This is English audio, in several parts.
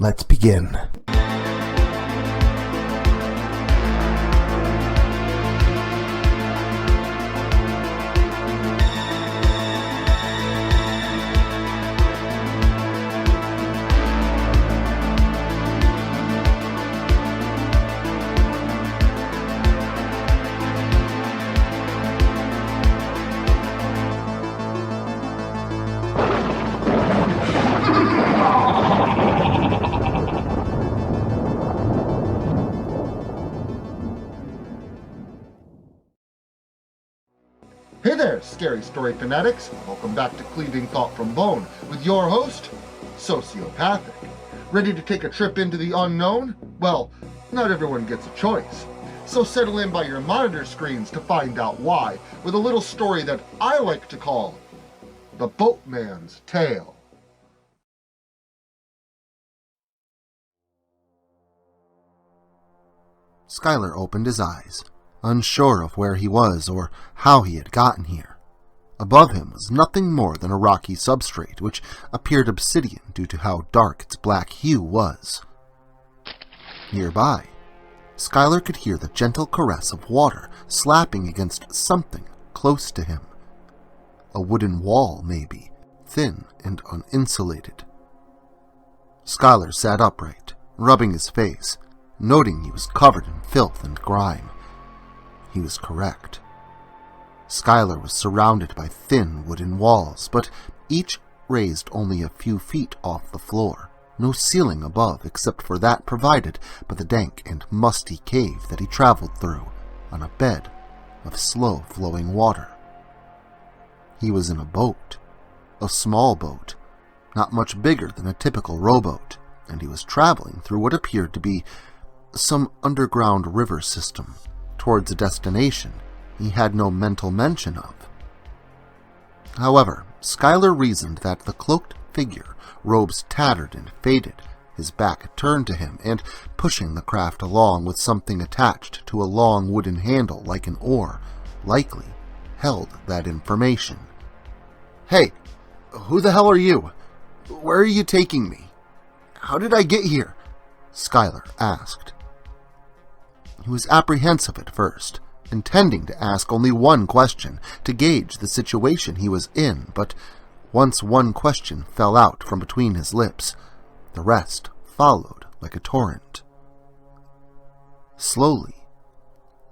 Let's begin. Hey there, scary story fanatics. Welcome back to Cleaving Thought from Bone with your host, Sociopathic. Ready to take a trip into the unknown? Well, not everyone gets a choice. So settle in by your monitor screens to find out why with a little story that I like to call The Boatman's Tale. Skylar opened his eyes, unsure of where he was or how he had gotten here. Above him was nothing more than a rocky substrate which appeared obsidian due to how dark its black hue was. Nearby, Skylar could hear the gentle caress of water slapping against something close to him. A wooden wall, maybe, thin and uninsulated. Skylar sat upright, rubbing his face, noting he was covered in filth and grime. He was correct. Skylar was surrounded by thin wooden walls, but each raised only a few feet off the floor, no ceiling above except for that provided by the dank and musty cave that he traveled through on a bed of slow-flowing water. He was in a boat, a small boat, not much bigger than a typical rowboat, and he was traveling through what appeared to be some underground river system towards a destination he had no mental mention of. However, Skylar reasoned that the cloaked figure, robes tattered and faded, his back turned to him, and pushing the craft along with something attached to a long wooden handle like an oar, likely held that information. "Hey, who the hell are you? Where are you taking me? How did I get here?" Skylar asked. He was apprehensive at first, intending to ask only one question to gauge the situation he was in, but once one question fell out from between his lips, the rest followed like a torrent. Slowly,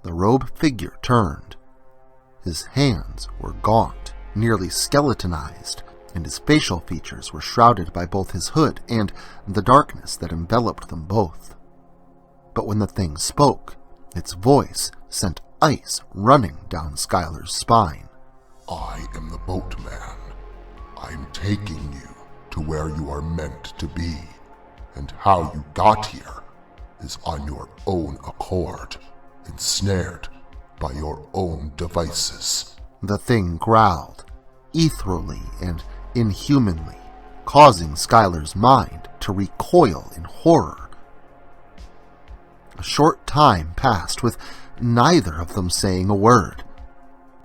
the robed figure turned. His hands were gaunt, nearly skeletonized, and his facial features were shrouded by both his hood and the darkness that enveloped them both. But when the thing spoke, its voice sent ice running down Skylar's spine. "I am the Boatman. I'm taking you to where you are meant to be, and how you got here is on your own accord, ensnared by your own devices." The thing growled, ethereally and inhumanly, causing Skylar's mind to recoil in horror. A short time passed with neither of them saying a word.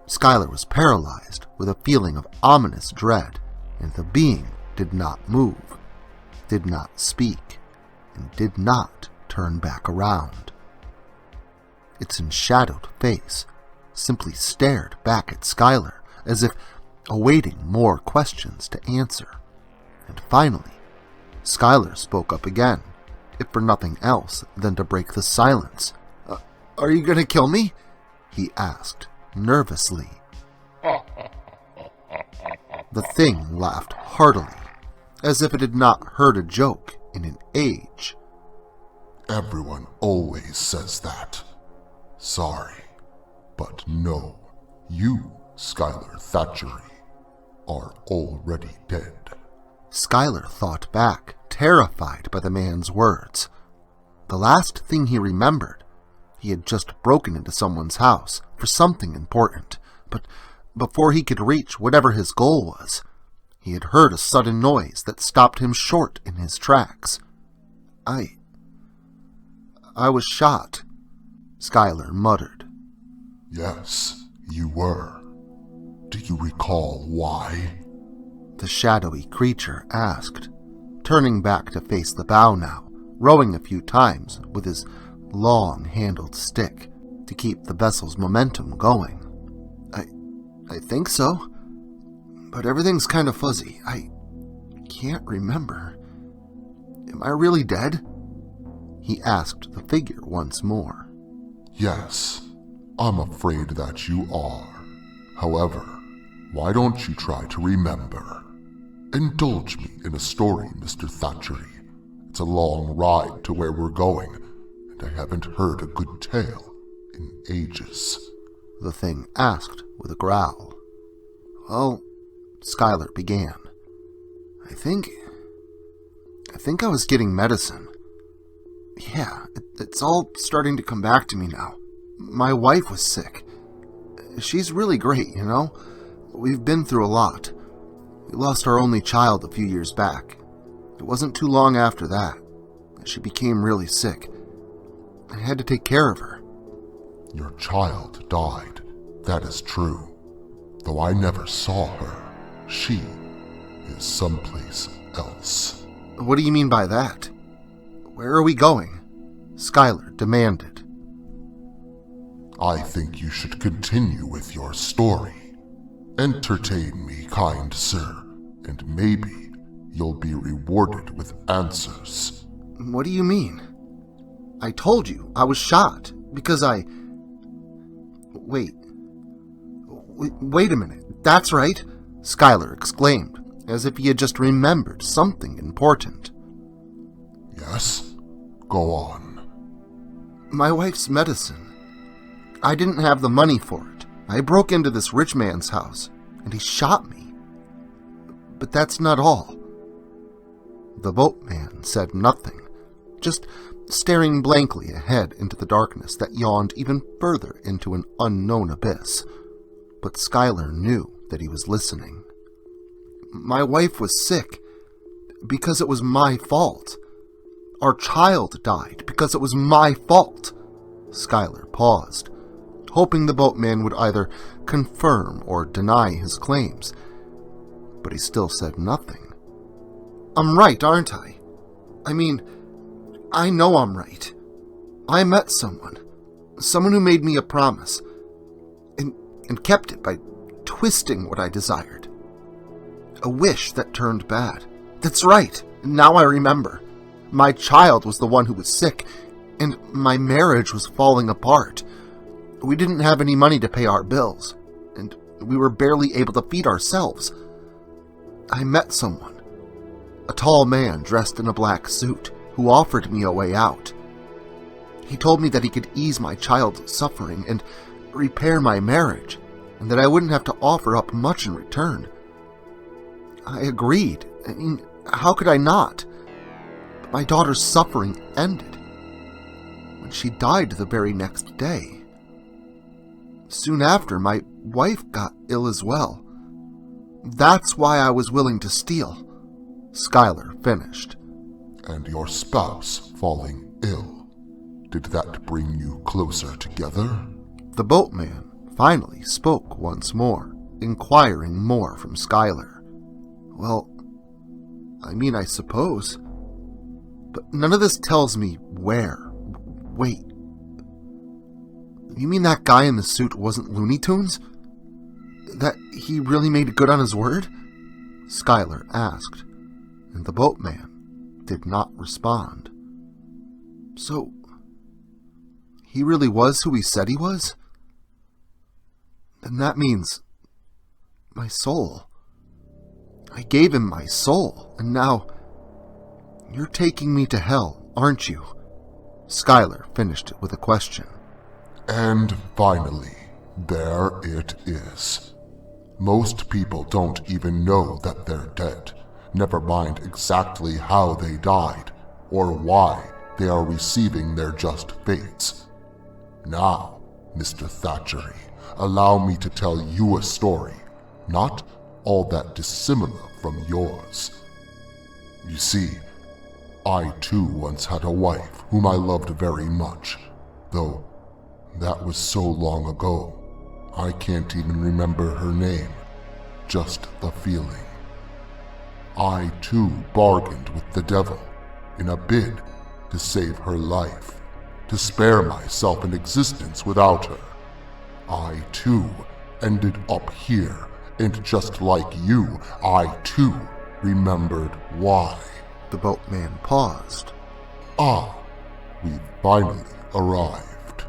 Skylar was paralyzed with a feeling of ominous dread, and the being did not move, did not speak, and did not turn back around. Its enshadowed face simply stared back at Skylar as if awaiting more questions to answer. And finally, Skylar spoke up again, if for nothing else than to break the silence. Are you going to kill me?" he asked, nervously. The thing laughed heartily, as if it had not heard a joke in an age. "Everyone always says that. Sorry, but no, you, Skylar Thatchery, are already dead." Skylar thought back, terrified by the man's words. The last thing he remembered, he had just broken into someone's house for something important, but before he could reach whatever his goal was, he had heard a sudden noise that stopped him short in his tracks. I was shot," Skylar muttered. "Yes, you were. Do you recall why?" The shadowy creature asked, turning back to face the bow now, rowing a few times with his long-handled stick to keep the vessel's momentum going. I think so, but everything's kind of fuzzy. I can't remember. Am I really dead? He asked the figure once more. Yes, I'm afraid that you are. However, why don't you try to remember? Indulge me in a story, Mr. Thackeray. It's a long ride to where we're going, and I haven't heard a good tale in ages. The thing asked with a growl. Well, Skylar began. I think I was getting medicine. Yeah, it's all starting to come back to me now. My wife was sick. She's really great, you know? We've been through a lot. We lost our only child a few years back. It wasn't too long after that. She became really sick. I had to take care of her. Your child died. That is true. Though I never saw her, she is someplace else. What do you mean by that? Where are we going? Skylar demanded. I think you should continue with your story. Entertain me, kind sir, and maybe you'll be rewarded with answers. What do you mean? I told you I was shot because I... Wait a minute. That's right, Skylar exclaimed, as if he had just remembered something important. Yes? Go on. My wife's medicine. I didn't have the money for it. I broke into this rich man's house, and he shot me. But that's not all. The boatman said nothing, just staring blankly ahead into the darkness that yawned even further into an unknown abyss. But Skylar knew that he was listening. My wife was sick because it was my fault. Our child died because it was my fault. Skylar paused, hoping the boatman would either confirm or deny his claims, but he still said nothing. I'm right, aren't I? I mean, I know I'm right. I met someone who made me a promise, and kept it by twisting what I desired. A wish that turned bad. That's right, now I remember. My child was the one who was sick, and my marriage was falling apart. We didn't have any money to pay our bills, and we were barely able to feed ourselves. I met someone, a tall man dressed in a black suit, who offered me a way out. He told me that he could ease my child's suffering and repair my marriage, and that I wouldn't have to offer up much in return. I agreed. I mean, how could I not? But my daughter's suffering ended when she died the very next day. Soon after, my wife got ill as well. That's why I was willing to steal, Skylar finished. And your spouse falling ill, did that bring you closer together? The boatman finally spoke once more, inquiring more from Skylar. Well, I mean, I suppose. But none of this tells me where. Wait. You mean that guy in the suit wasn't Looney Tunes? That he really made good on his word? Skylar asked, and the boatman did not respond. So, he really was who he said he was? Then that means my soul. I gave him my soul, and now you're taking me to hell, aren't you? Skylar finished it with a question. And finally, there it is. Most people don't even know that they're dead, never mind exactly how they died, or why they are receiving their just fates. Now, Mr. Thackeray, allow me to tell you a story, not all that dissimilar from yours. You see, I too once had a wife whom I loved very much, though that was so long ago, I can't even remember her name, just the feeling. I too bargained with the devil in a bid to save her life, to spare myself an existence without her. I too ended up here, and just like you, I too remembered why. The boatman paused. Ah, we've finally arrived.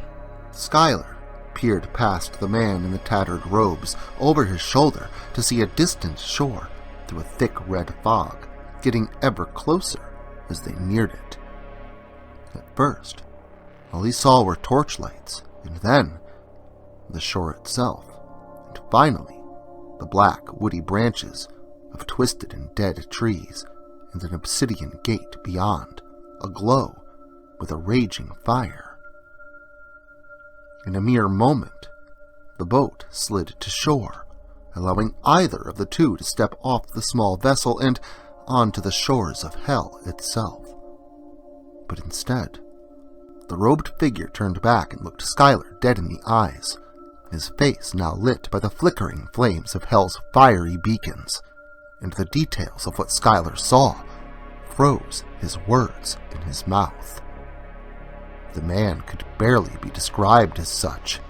Schuyler peered past the man in the tattered robes over his shoulder to see a distant shore through a thick red fog, getting ever closer as they neared it. At first, all he saw were torchlights, and then the shore itself, and finally the black, woody branches of twisted and dead trees, and an obsidian gate beyond, aglow with a raging fire. In a mere moment, the boat slid to shore, allowing either of the two to step off the small vessel and onto the shores of hell itself. But instead, the robed figure turned back and looked Schuyler dead in the eyes, his face now lit by the flickering flames of hell's fiery beacons, and the details of what Schuyler saw froze his words in his mouth. The man could barely be described as such.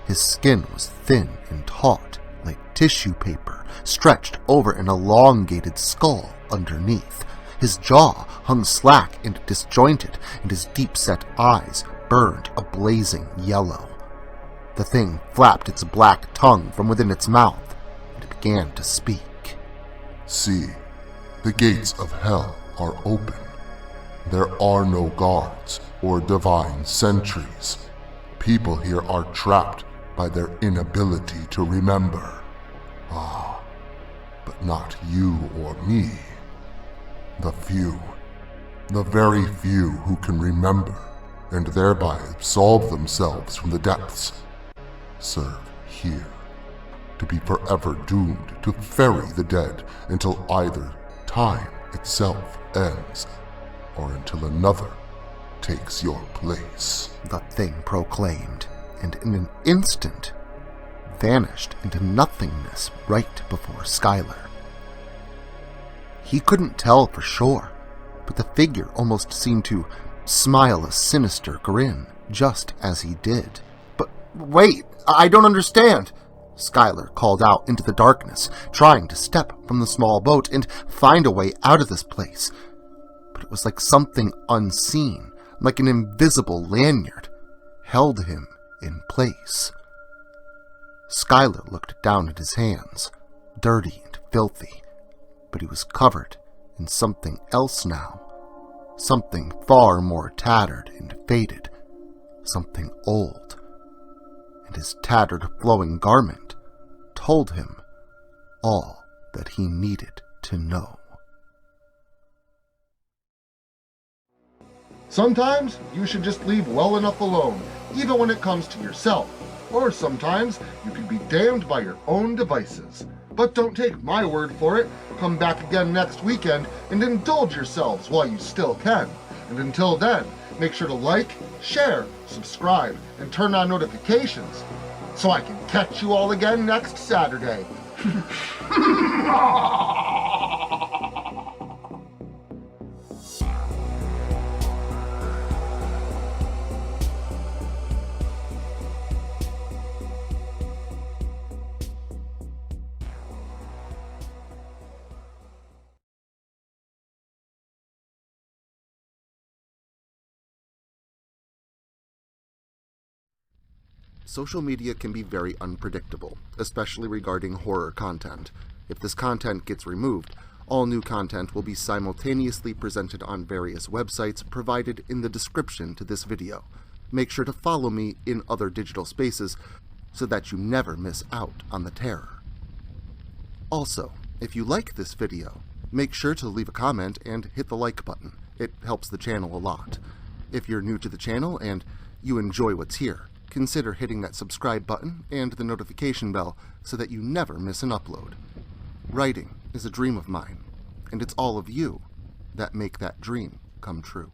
His skin was thin and taut, like tissue paper, stretched over an elongated skull underneath. His jaw hung slack and disjointed, and his deep-set eyes burned a blazing yellow. The thing flapped its black tongue from within its mouth, and began to speak. See, the gates of hell are open. There are no guards or divine sentries. People here are trapped by their inability to remember. Ah, but not you or me. The few, the very few who can remember and thereby absolve themselves from the depths, serve here, to be forever doomed to ferry the dead until either time itself ends or until another takes your place. The thing proclaimed, and in an instant vanished into nothingness right before Schuyler. He couldn't tell for sure, but the figure almost seemed to smile a sinister grin just as he did. But wait, I don't understand, Schuyler called out into the darkness, trying to step from the small boat and find a way out of this place. But it was like something unseen, like an invisible lanyard, held him in place. Schuyler looked down at his hands, dirty and filthy, but he was covered in something else now, something far more tattered and faded, something old, and his tattered flowing garment told him all that he needed to know. Sometimes you should just leave well enough alone, even when it comes to yourself. Or sometimes you can be damned by your own devices. But don't take my word for it. Come back again next weekend and indulge yourselves while you still can. And until then, make sure to like, share, subscribe, and turn on notifications so I can catch you all again next Saturday. Social media can be very unpredictable, especially regarding horror content. If this content gets removed, all new content will be simultaneously presented on various websites provided in the description to this video. Make sure to follow me in other digital spaces so that you never miss out on the terror. Also, if you like this video, make sure to leave a comment and hit the like button. It helps the channel a lot. If you're new to the channel and you enjoy what's here, consider hitting that subscribe button and the notification bell so that you never miss an upload. Writing is a dream of mine, and it's all of you that make that dream come true.